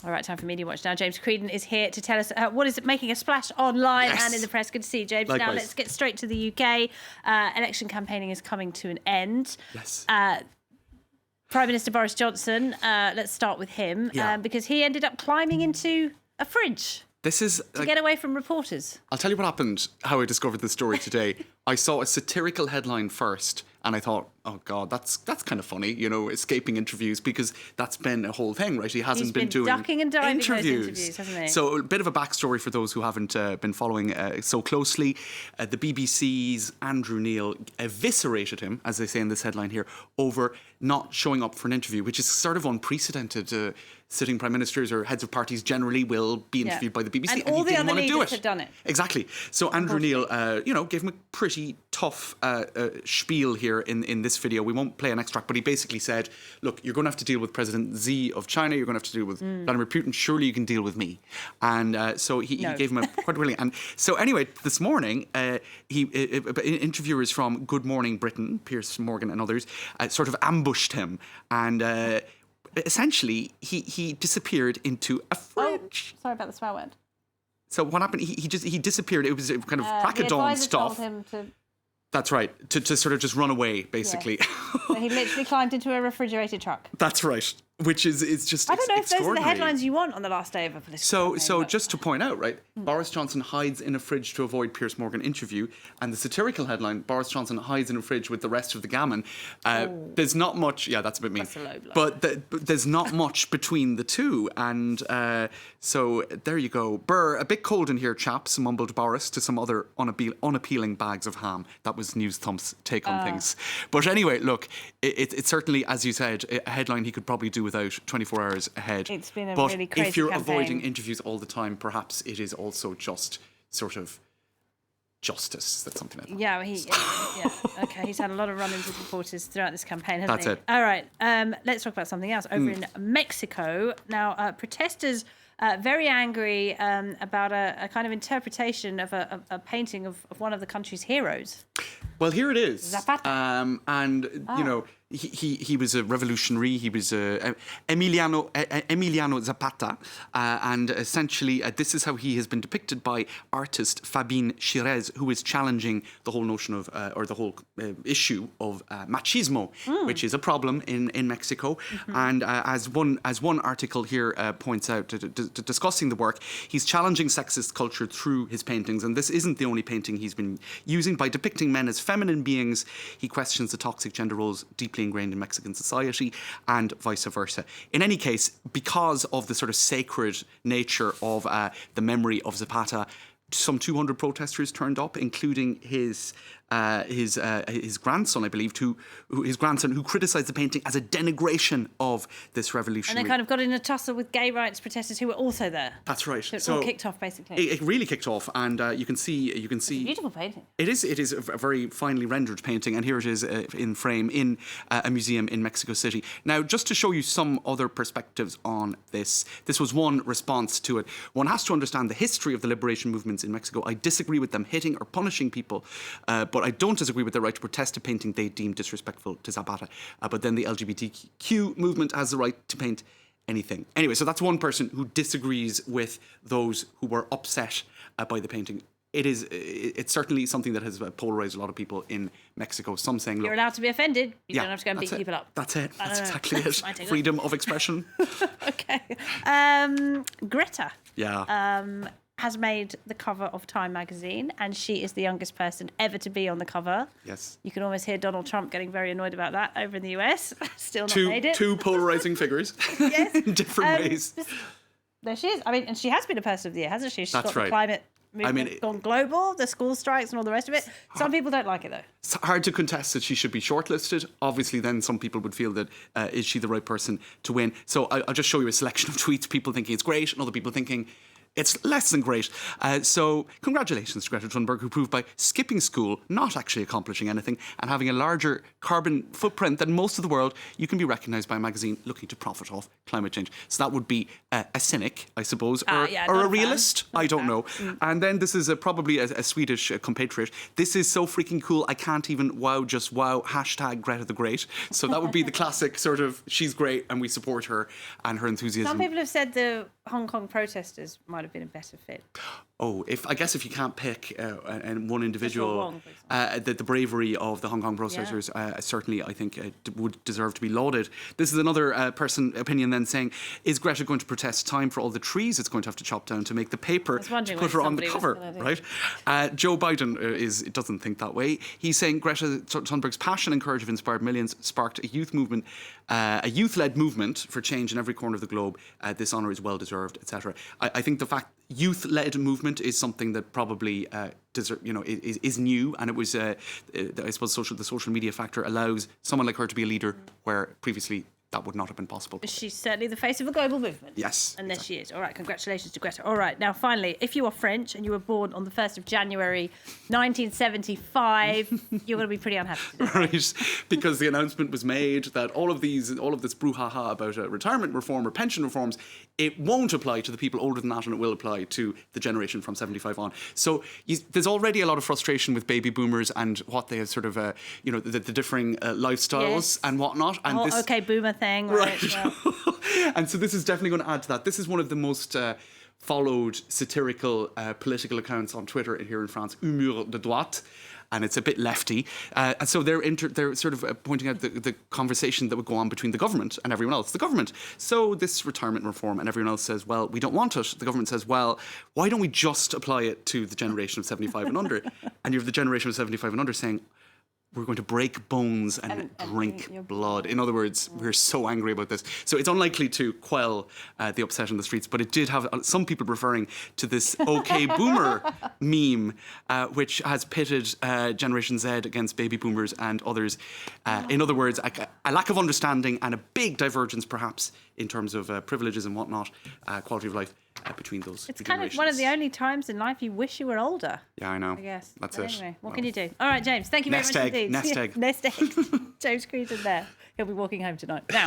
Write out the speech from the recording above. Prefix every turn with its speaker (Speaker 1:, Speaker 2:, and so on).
Speaker 1: All right, time for Media Watch now. James Creedon is here to tell us what is making a splash online and in the press. Good to see you, James.
Speaker 2: Likewise.
Speaker 1: Now let's get straight to the UK. Election campaigning is coming to an end.
Speaker 2: Yes.
Speaker 1: Prime Minister Boris Johnson, let's start with him, because he ended up climbing into a fridge
Speaker 2: to
Speaker 1: get away from reporters.
Speaker 2: I'll tell you what happened, how I discovered this story today. I saw a satirical headline first, and I thought, oh God, that's kind of funny, escaping interviews, because that's been a whole thing, right? He hasn't been doing
Speaker 1: ducking and diving those interviews, hasn't he?
Speaker 2: So a bit of a backstory for those who haven't been following so closely. The BBC's Andrew Neil eviscerated him, as they say in this headline here, over not showing up for an interview, which is sort of unprecedented. Sitting prime ministers or heads of parties generally will be interviewed by the BBC,
Speaker 1: and all
Speaker 2: he
Speaker 1: the
Speaker 2: didn't
Speaker 1: other
Speaker 2: want to do
Speaker 1: leaders
Speaker 2: it.
Speaker 1: had done it.
Speaker 2: Exactly. So Andrew Neil, gave him a pretty tough spiel here in this video. We won't play an extract, but he basically said, look, you're going to have to deal with President Xi of China. You're going to have to deal with Vladimir Putin. Surely you can deal with me. And so he gave him a quite willing. And so anyway, this morning, interviewers from Good Morning Britain, Piers Morgan and others, sort of ambushed him. And essentially, he disappeared into a fridge.
Speaker 1: Oh, sorry about the swear word.
Speaker 2: So what happened? He disappeared. It was kind of crack of dawn stuff.
Speaker 1: Told him to...
Speaker 2: That's right. To sort of just run away, basically.
Speaker 1: Yeah. So he literally climbed into a refrigerated truck.
Speaker 2: That's right. Which is just
Speaker 1: I don't know if those are the
Speaker 2: extraordinary.
Speaker 1: headlines you want on the last day of a political campaign.
Speaker 2: So just to point out, right, Boris Johnson hides in a fridge to avoid Piers Morgan interview, and the satirical headline, Boris Johnson hides in a fridge with the rest of the gammon. There's not much. Yeah, that's a bit mean.
Speaker 1: That's a low blow.
Speaker 2: But there's not much between the two, and so there you go. Burr, a bit cold in here, chaps, mumbled Boris to some other unappealing bags of ham. That was News Thump's take on things. But anyway, look, it's certainly, as you said, a headline he could probably do without 24 hours ahead.
Speaker 1: It's been a
Speaker 2: but
Speaker 1: really crazy
Speaker 2: if you're
Speaker 1: campaign.
Speaker 2: avoiding interviews all the time, perhaps it is also just sort of justice. That's something I thought.
Speaker 1: Yeah, okay. He's had a lot of run-ins with reporters throughout this campaign, hasn't he?
Speaker 2: That's it.
Speaker 1: All right, let's talk about something else. Over in Mexico, now protesters very angry about a kind of interpretation of a painting of one of the country's heroes.
Speaker 2: Well, here it is.
Speaker 1: Zapata.
Speaker 2: He was a revolutionary. He was Emiliano Zapata, and essentially this is how he has been depicted by artist Fabien Chirez, who is challenging the whole notion of or the whole issue of machismo, which is a problem in Mexico. And as one article here points out, discussing the work, he's challenging sexist culture through his paintings, and this isn't the only painting he's been using. By depicting men as feminine beings, he questions the toxic gender roles deeply ingrained in Mexican society, and vice versa. In any case, because of the sort of sacred nature of the memory of Zapata, some 200 protesters turned up, including his grandson, I believe, who criticised the painting as a denigration of this revolutionary.
Speaker 1: And they kind of got in a tussle with gay rights protesters who were also there.
Speaker 2: That's right.
Speaker 1: So it all kicked off, basically.
Speaker 2: It really kicked off, and you can see.
Speaker 1: It's a beautiful painting.
Speaker 2: It is a very finely rendered painting, and here it is in frame in a museum in Mexico City. Now, just to show you some other perspectives on this was one response to it. One has to understand the history of the liberation movements in Mexico. I disagree with them hitting or punishing people, but I don't disagree with their right to protest a painting they deem disrespectful to Zapata. But then the LGBTQ movement has the right to paint anything. Anyway, so that's one person who disagrees with those who were upset by the painting. It's certainly something that has polarised a lot of people in Mexico. Some saying, look,
Speaker 1: you're allowed to be offended. You don't have to go and beat people up.
Speaker 2: That's it. That's exactly it. Freedom of expression.
Speaker 1: Okay. Greta.
Speaker 2: Yeah.
Speaker 1: Has made the cover of Time magazine, and she is the youngest person ever to be on the cover.
Speaker 2: Yes.
Speaker 1: You can almost hear Donald Trump getting very annoyed about that over in the US. Still not made it.
Speaker 2: Two polarising figures.
Speaker 1: Yes.
Speaker 2: In different ways.
Speaker 1: There she is. I mean, and she has been a person of the year, hasn't she? She's got the climate movement gone global, the school strikes and all the rest of it. Some people don't like it, though.
Speaker 2: It's hard to contest that she should be shortlisted. Obviously, then some people would feel that is she the right person to win? So I'll just show you a selection of tweets, people thinking it's great and other people thinking it's less than great. So congratulations to Greta Thunberg, who proved by skipping school, not actually accomplishing anything, and having a larger carbon footprint than most of the world, you can be recognised by a magazine looking to profit off climate change. So that would be a cynic, I suppose, or a realist. I don't know. And then this is probably a Swedish compatriot. This is so freaking cool, I can't even just wow, hashtag Greta the Great. So that would be the classic sort of, she's great and we support her and her enthusiasm.
Speaker 1: Some people have said, though, Hong Kong protesters might have been a better fit.
Speaker 2: Oh, I guess if you can't pick one individual,
Speaker 1: Wong, for
Speaker 2: the bravery of the Hong Kong protesters certainly, I think, would deserve to be lauded. This is another opinion then saying, is Greta going to protest time for all the trees it's going to have to chop down to make the paper to put her on the cover, right? Joe Biden doesn't think that way. He's saying Greta Thunberg's passion and courage have inspired millions, sparked a youth-led movement for change in every corner of the globe. This honour is well deserved, etc. I think the fact youth-led movement is something that probably is new, and it was I suppose the social media factor allows someone like her to be a leader where previously that would not have been possible.
Speaker 1: She's certainly the face of a global movement.
Speaker 2: Yes.
Speaker 1: And there she is. All right, congratulations to Greta. All right, now finally, if you are French and you were born on the 1st of January 1975, you're going to be pretty unhappy today.
Speaker 2: Right, because the announcement was made that all of this brouhaha about retirement reform or pension reforms, it won't apply to the people older than that, and it will apply to the generation from 75 on. So there's already a lot of frustration with baby boomers and what they have sort of, the differing lifestyles and whatnot. And
Speaker 1: this okay boomer thing, right? Yeah.
Speaker 2: And so this is definitely going to add to that. This is one of the most followed satirical political accounts on Twitter here in France, Humour de droite. And it's a bit lefty. And so they're sort of pointing out the conversation that would go on between the government and everyone else. The government. So this retirement reform, and everyone else says, well, we don't want it. The government says, well, why don't we just apply it to the generation of 75 and under? And you have the generation of 75 and under saying, we're going to break bones and drink blood. In other words, we're so angry about this. So it's unlikely to quell the upset in the streets, but it did have some people referring to this OK Boomer meme, which has pitted Generation Z against baby boomers and others. In other words, a lack of understanding and a big divergence, perhaps, in terms of privileges and whatnot, quality of life between those
Speaker 1: It's kind of one of the only times in life you wish you were older.
Speaker 2: Yeah, I know.
Speaker 1: I guess.
Speaker 2: That's
Speaker 1: but
Speaker 2: it.
Speaker 1: Anyway, what can you do? All right, James, thank you very much indeed.
Speaker 2: Nest egg.
Speaker 1: Nest egg. James Creedon there. He'll be walking home tonight. Now.